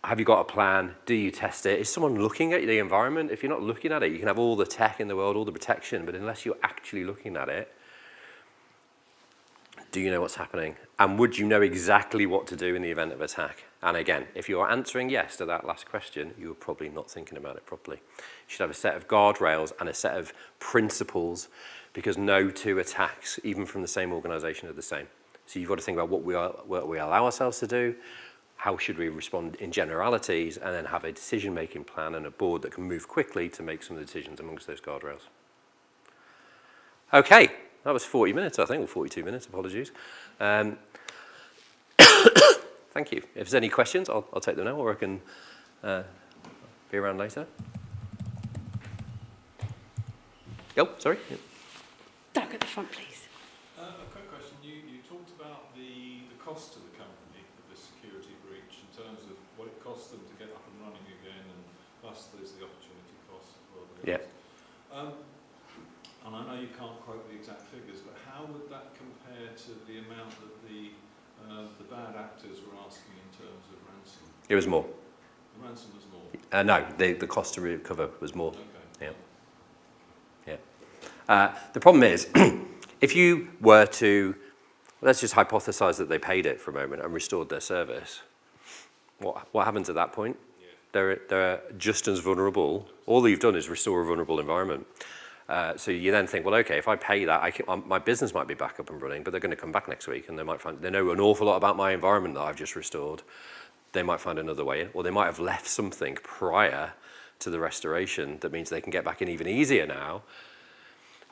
Have you got a plan? Do you test it? Is someone looking at the environment? If you're not looking at it, you can have all the tech in the world, all the protection, but unless you're actually looking at it, do you know what's happening? And would you know exactly what to do in the event of attack? And again, if you're answering yes to that last question, you're probably not thinking about it properly. You should have a set of guardrails and a set of principles, because no 2 attacks, even from the same organization, are the same. So you've got to think about what we allow ourselves to do, how should we respond in generalities, and then have a decision-making plan and a board that can move quickly to make some of the decisions amongst those guardrails. Okay, that was 40 minutes, I think, or 42 minutes, apologies. Thank you. If there's any questions, I'll take them now, or I can be around later. Oh, sorry. Yeah. Doug at the front, please. A quick question. You talked about the cost to the company of this security breach in terms of what it costs them to get up and running again, and plus there's the opportunity cost as well. Yeah. And I know you can't quote the exact figures, but how would that compare to the amount that the bad actors were asking in terms of ransom? It was more. The ransom was more? No, the cost to recover was more. Okay. Yeah. The problem is, if you were to, let's just hypothesize that they paid it for a moment and restored their service, what happens at that point? Yeah. They're just as vulnerable. All you've done is restore a vulnerable environment. So you then think, well, okay, if I pay that, my business might be back up and running, but they're going to come back next week and they might find, they know an awful lot about my environment that I've just restored. They might find another way in, or they might have left something prior to the restoration that means they can get back in even easier now.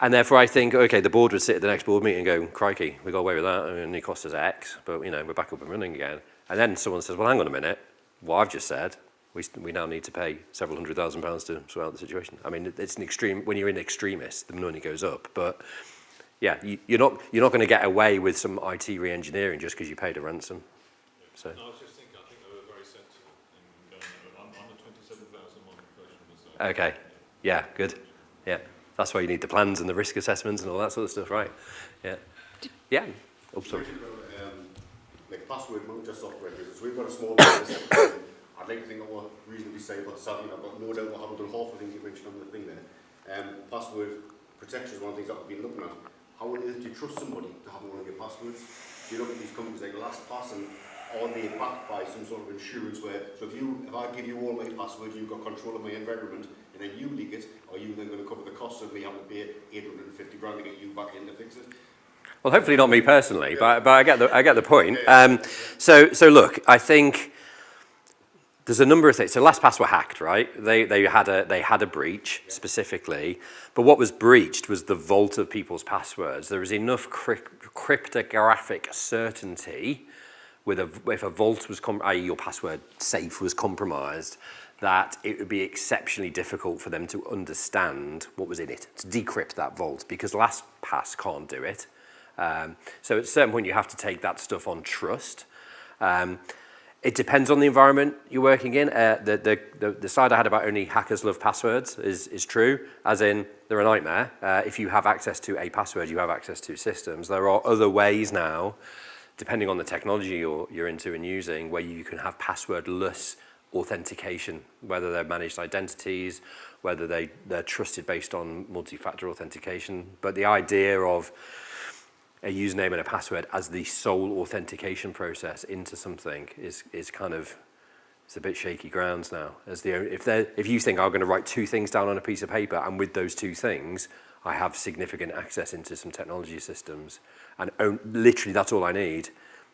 And therefore I think, okay, the board would sit at the next board meeting and go, crikey, we got away with that, and it only cost us X, but we're back up and running again. And then someone says, well, hang on a minute, what I've just said, we now need to pay several £100,000 to sort out the situation. I mean, it's an extreme, when you're in extremis, the money goes up. But yeah, you're not going to get away with some IT re-engineering just because you paid a ransom. So. No, I was just thinking, I think they were very sensible in going on the 27,000 question was Okay, yeah, good. Yeah, that's why you need the plans and the risk assessments and all that sort of stuff, right? Yeah. Yeah. Oh, sorry. Like password manager software business. We've got a small business. I'd like to think that we're reasonably safe, but sadly I've got no doubt we haven't done half the things you mentioned on the thing there. Password protection is one of the things that we've been looking at. How on earth do you trust somebody to have one of your passwords? Do you look at these companies like LastPass, and are they backed by some sort of insurance where, so if I give you all my passwords, you've got control of my environment, and then you leak it, are you then going to cover the cost of me having to pay 850 grand to get you back in to fix it? Well, hopefully not me personally, but I get the point. So look, I think there's a number of things. So LastPass were hacked, right? They had a breach specifically, but what was breached was the vault of people's passwords. There was enough cryptographic certainty if a vault was, i.e. your password safe was compromised, that it would be exceptionally difficult for them to understand what was in it, to decrypt that vault, because LastPass can't do it. So at a certain point you have to take that stuff on trust. It depends on the environment you're working in. The side I had about only hackers love passwords is true, as in they're a nightmare. If you have access to a password, you have access to systems. There are other ways now, depending on the technology you're into and using, where you can have passwordless authentication, whether they're managed identities, whether they're trusted based on multi-factor authentication. But the idea of a username and a password as the sole authentication process into something is kind of, it's a bit shaky grounds now. If you think I'm going to write 2 things down on a piece of paper, and with those 2 things I have significant access into some technology systems, and literally that's all I need,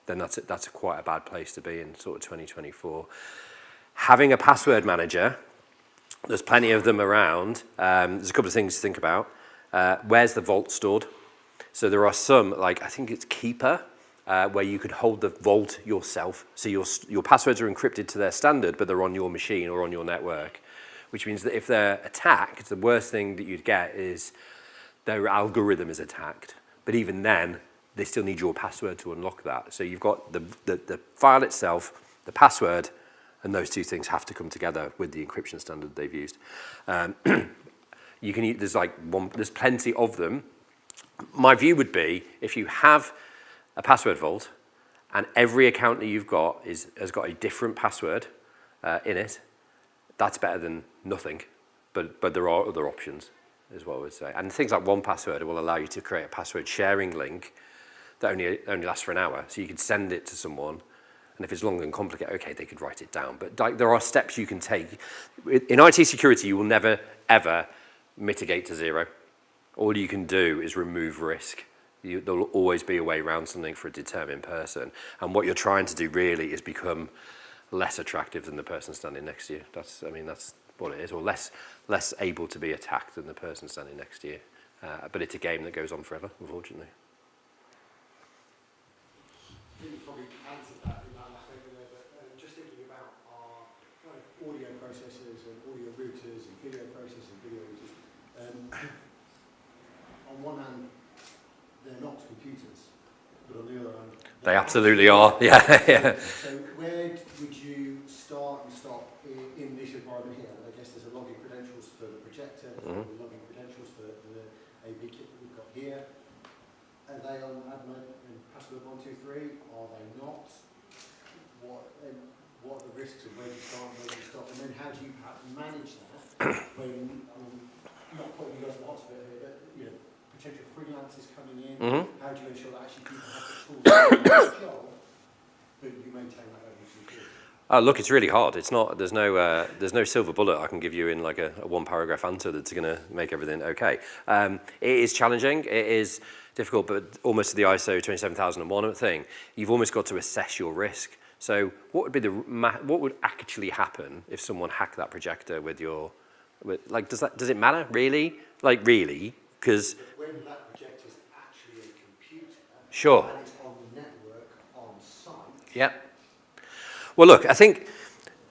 then that's quite a bad place to be in sort of 2024. Having a password manager, there's plenty of them around. There's a couple of things to think about. Where's the vault stored? So there are some, like I think it's Keeper, where you could hold the vault yourself. So your passwords are encrypted to their standard, but they're on your machine or on your network, which means that if they're attacked, the worst thing that you'd get is their algorithm is attacked. But even then, they still need your password to unlock that. So you've got the file itself, the password, and those two things have to come together with the encryption standard they've used. You can use, there's plenty of them. My view would be if you have a password vault and every account that you've got has got a different password in it, that's better than nothing. But there are other options, is what I would say. And things like 1Password will allow you to create a password sharing link that only lasts for an hour. So you could send it to someone, and if it's long and complicated, okay, they could write it down. But there are steps you can take. In IT security, you will never, ever mitigate to zero. All you can do is remove risk. There'll always be a way around something for a determined person. And what you're trying to do really is become less attractive than the person standing next to you. That's what it is, or less able to be attacked than the person standing next to you. But it's a game that goes on forever, unfortunately. I think you probably answered that in that last over there, but just thinking about our kind of audio processors and audio routers and video processors and video routers. On one hand, they're not computers, but on the other hand, they absolutely are. Yeah, yeah. So where would you start and stop in this environment here? I guess there's a login credentials for the projector, there's login credentials for the AV kit that we've got here. Are they on admin and password 123? Are they not? What are the risks of where you start and where you stop? And then how do you manage that when, not putting you guys in the hot spot here, but potential freelancers coming in? How do you ensure that actually people have the tools to do their job, but you maintain that level of security? Look, it's really hard. It's not. There's no silver bullet I can give you in like a one-paragraph answer that's going to make everything okay. It is challenging. It is difficult, but almost to the ISO 27001 thing, you've almost got to assess your risk. So, what would actually happen if someone hacked that projector with your, does it matter really? Like really? Because when that projector is actually a computer, sure, and it's on the network on site. Yeah. Well, look, I think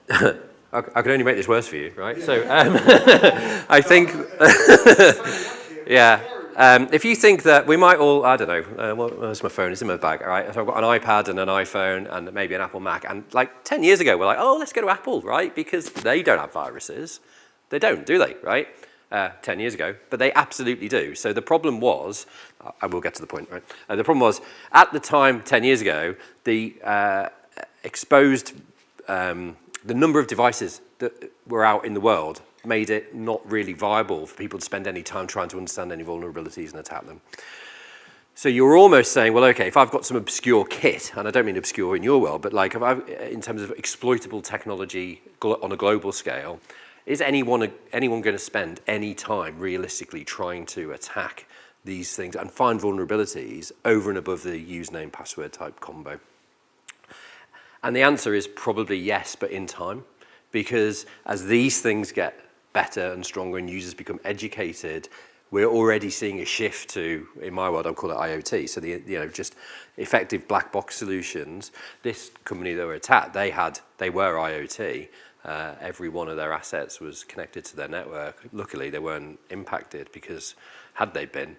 I can only make this worse for you, right? So I think, yeah. If you think that we might all, I don't know, where's my phone? It's in my bag, all right? So I've got an iPad and an iPhone and maybe an Apple Mac. And like 10 years ago, we're like, oh, let's go to Apple, right? Because they don't have viruses. They don't, do they, right? 10 years ago, but they absolutely do. So the problem was, I will get to the point, right? The problem was, at the time, 10 years ago, the exposed, the number of devices that were out in the world made it not really viable for people to spend any time trying to understand any vulnerabilities and attack them. So you're almost saying, well, okay, if I've got some obscure kit, and I don't mean obscure in your world, but like in terms of exploitable technology on a global scale, is anyone going to spend any time realistically trying to attack these things and find vulnerabilities over and above the username password type combo? And the answer is probably yes, but in time, because as these things get better and stronger and users become educated, we're already seeing a shift to, in my world, I'll call it IoT. So just effective black box solutions. This company that were attacked, they were IoT. Every one of their assets was connected to their network. Luckily, they weren't impacted because had they been,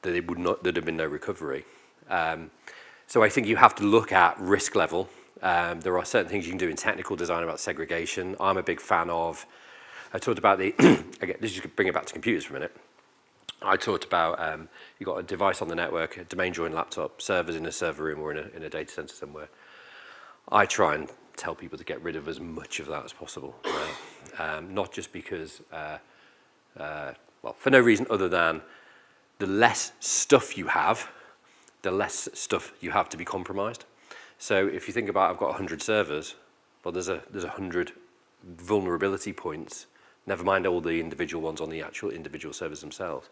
there'd have been no recovery. So I think you have to look at risk level. There are certain things you can do in technical design about segregation. I'm a big fan of, I talked about again, this is bring it back to computers for a minute. I talked about, you've got a device on the network, a domain joined laptop, servers in a server room or in a data center somewhere. I try and tell people to get rid of as much of that as possible. Right? Not just because, for no reason other than the less stuff you have, the less stuff you have to be compromised. So if you think about, I've got 100 servers, well, there's 100 vulnerability points never mind all the individual ones on the actual individual servers themselves.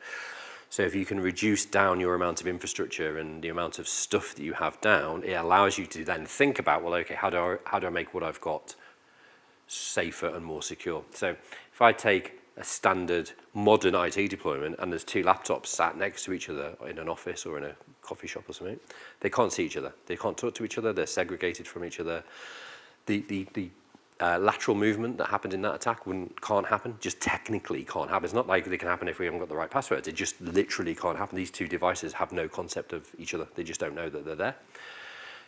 So if you can reduce down your amount of infrastructure and the amount of stuff that you have down, it allows you to then think about, well, okay, how do I make what I've got safer and more secure? So if I take a standard modern IT deployment and there's two laptops sat next to each other in an office or in a coffee shop or something, they can't see each other. They can't talk to each other. They're segregated from each other. The lateral movement that happened in that attack can't happen, just technically can't happen. It's not like they can happen if we haven't got the right passwords. It just literally can't happen. These two devices have no concept of each other. They just don't know that they're there.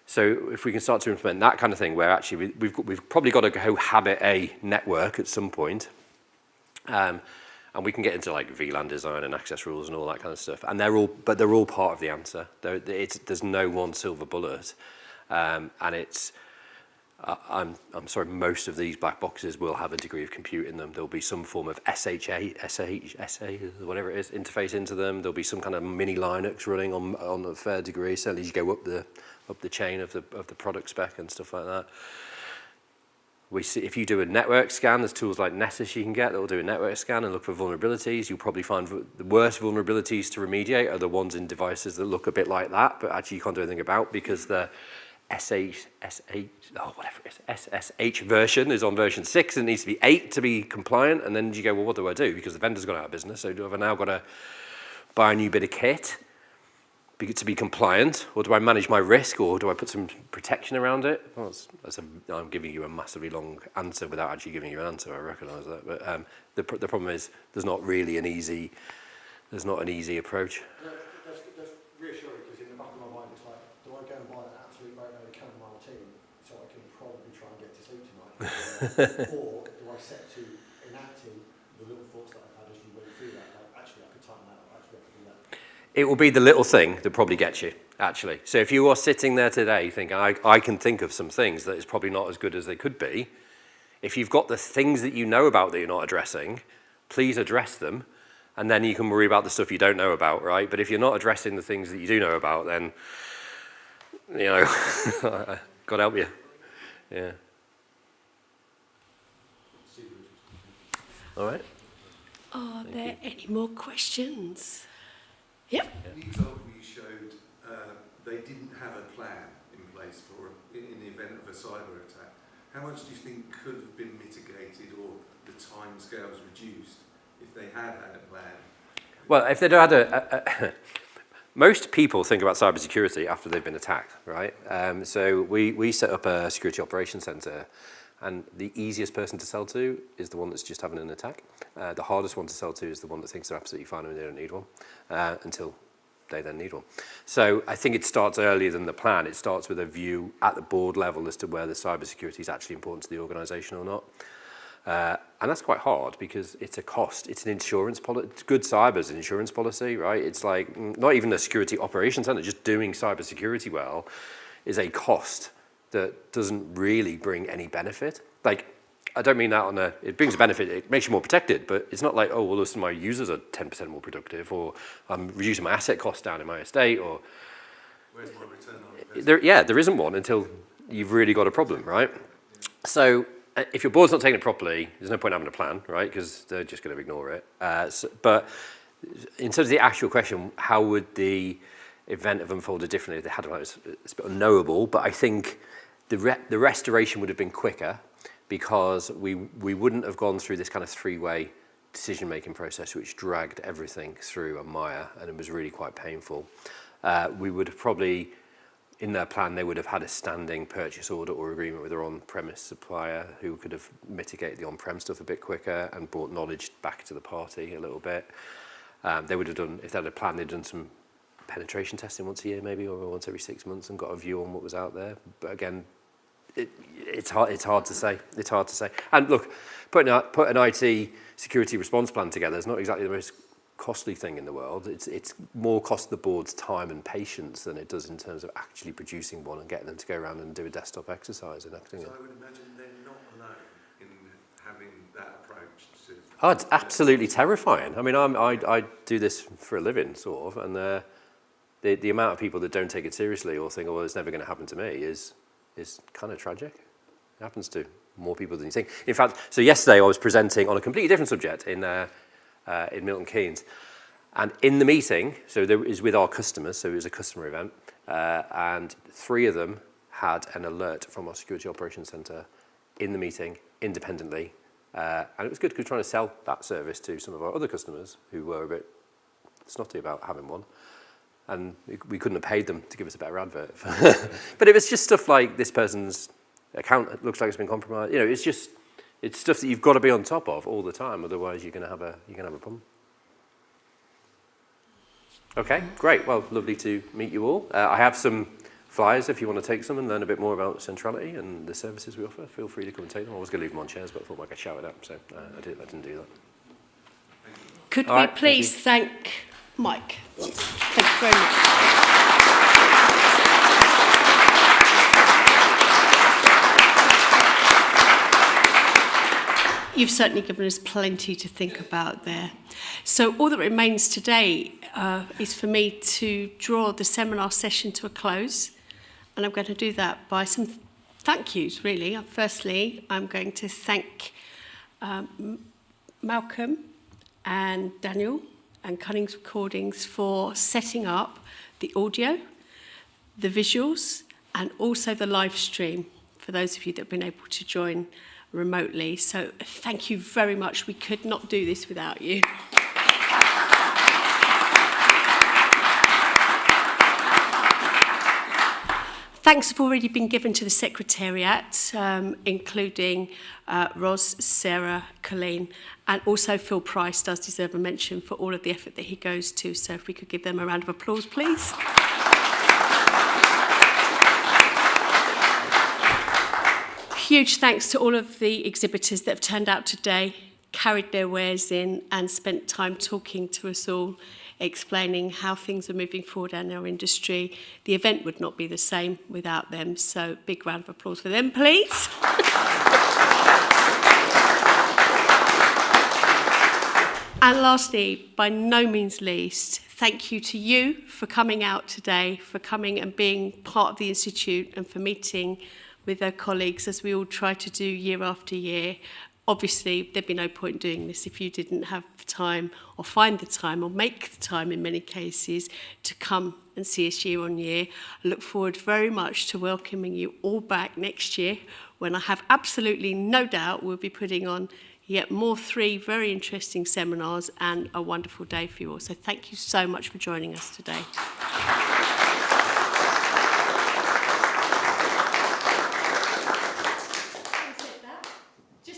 So if we can start to implement that kind of thing where actually we've probably got to cohabit a network at some point, and we can get into like VLAN design and access rules and all that kind of stuff. And they're all part of the answer. There's no one silver bullet, and it's. I'm sorry, most of these black boxes will have a degree of compute in them. There'll be some form of SHA, whatever it is, interface into them. There'll be some kind of mini Linux running on a fair degree. So as you go up the chain of the product spec and stuff like that. We see if you do a network scan, there's tools like Nessus you can get that will do a network scan and look for vulnerabilities. You'll probably find the worst vulnerabilities to remediate are the ones in devices that look a bit like that, but actually you can't do anything about because the SSH version is on version 6 and it needs to be 8 to be compliant. And then you go, well, what do I do? Because the vendor's gone out of business. So do I now got to buy a new bit of kit to be compliant? Or do I manage my risk? Or do I put some protection around it? Well, I'm giving you a massively long answer without actually giving you an answer. I recognise that. But the problem is there's not really an easy approach. That's reassuring because in the back of my mind it's like, do I go and buy that absolute no-no chamomile tea so I can probably try and get to sleep tonight? Or do I set to enacting the little thoughts that I've had as you went through that? Like, actually, I could tighten that up, actually, I could do that. It will be the little thing that probably gets you, actually. So if you are sitting there today thinking, I can think of some things that is probably not as good as they could be, if you've got the things that you know about that you're not addressing, please address them. And then you can worry about the stuff you don't know about, right? But if you're not addressing the things that you do know about, then, you know, God help you. Yeah. All right. Are there any more questions? Yep. The example you showed, they didn't have a plan in place for in the event of a cyber attack. How much do you think could have been mitigated or the time scales reduced if they had a plan? Well, if they'd had most people think about cybersecurity after they've been attacked, right? So we set up a security operations center, and the easiest person to sell to is the one that's just having an attack. The hardest one to sell to is the one that thinks they're absolutely fine and they don't need one until they then need one. So I think it starts earlier than the plan. It starts with a view at the board level as to whether cybersecurity is actually important to the organisation or not. And that's quite hard because it's a cost. It's an insurance policy. Good cyber is an insurance policy, right? It's like not even a security operations center, just doing cybersecurity well is a cost that doesn't really bring any benefit. Like, I don't mean that it brings a benefit, it makes you more protected, but it's not like, oh, well, listen, my users are 10% more productive, or I'm reducing my asset costs down in my estate, or... Where's my return on investment? There isn't one until you've really got a problem, right? So if your board's not taking it properly, there's no point having a plan, right? Because they're just going to ignore it. But in terms of the actual question, how would the event have unfolded differently if they had it's a bit unknowable, but I think the restoration would have been quicker because we wouldn't have gone through this kind of three-way decision-making process which dragged everything through a mire, and it was really quite painful. We would have probably, in their plan, they would have had a standing purchase order or agreement with their on-premise supplier who could have mitigated the on-prem stuff a bit quicker and brought knowledge back to the party a little bit. They would have done, if they had a plan, they'd done some penetration testing once a year maybe, or once every 6 months, and got a view on what was out there. But again, it's hard to say. It's hard to say. And look, put an IT security response plan together is not exactly the most costly thing in the world. It's more cost the board's time and patience than it does in terms of actually producing one and getting them to go around and do a desktop exercise and acting it. So I would imagine they're not alone in having that approach to... Oh, it's absolutely terrifying. I mean, I do this for a living, sort of, and the amount of people that don't take it seriously or think, oh, well, it's never going to happen to me is kind of tragic. It happens to more people than you think. In fact, so yesterday I was presenting on a completely different subject in Milton Keynes. And in the meeting, so there is with our customers, so it was a customer event, and 3 of them had an alert from our Security Operations Centre in the meeting, independently. And it was good because we were trying to sell that service to some of our other customers who were a bit snotty about having one. And we couldn't have paid them to give us a better advert. But it was just stuff like this person's account looks like it's been compromised. You know, it's stuff that you've got to be on top of all the time, otherwise you're going to have a problem. Okay, great. Well, lovely to meet you all. I have some flyers if you want to take some and learn a bit more about Centrality and the services we offer. Feel free to come and take them. I was going to leave them on chairs, but I thought I could shout it up, so I didn't do that. Could All we right, please thank Mike? Thank you very much. You've certainly given us plenty to think about there. So all that remains today is for me to draw the seminar session to a close, and I'm going to do that by some thank yous, really. Firstly, I'm going to thank Malcolm and Daniel and Cunning's Recordings for setting up the audio, the visuals, and also the live stream for those of you that have been able to join remotely. So thank you very much. We could not do this without you. Thanks have already been given to the Secretariat, including Ros, Sarah, Colleen, and also Phil Price does deserve a mention for all of the effort that he goes to. So if we could give them a round of applause, please. Huge thanks to all of the exhibitors that have turned out today, carried their wares in and spent time talking to us all, explaining how things are moving forward in our industry. The event would not be the same without them, so big round of applause for them, please. And lastly, by no means least, thank you to you for coming out today, for coming and being part of the Institute and for meeting with their colleagues as we all try to do year after year. Obviously, there'd be no point doing this if you didn't have the time or find the time or make the time in many cases to come and see us year on year. I look forward very much to welcoming you all back next year when I have absolutely no doubt we'll be putting on yet more 3 very interesting seminars and a wonderful day for you all. So thank you so much for joining us today.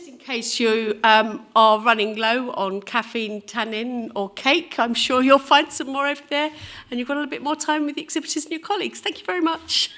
In case you are running low on caffeine, tannin or cake, I'm sure you'll find some more over there and you've got a little bit more time with the exhibitors and your colleagues. Thank you very much.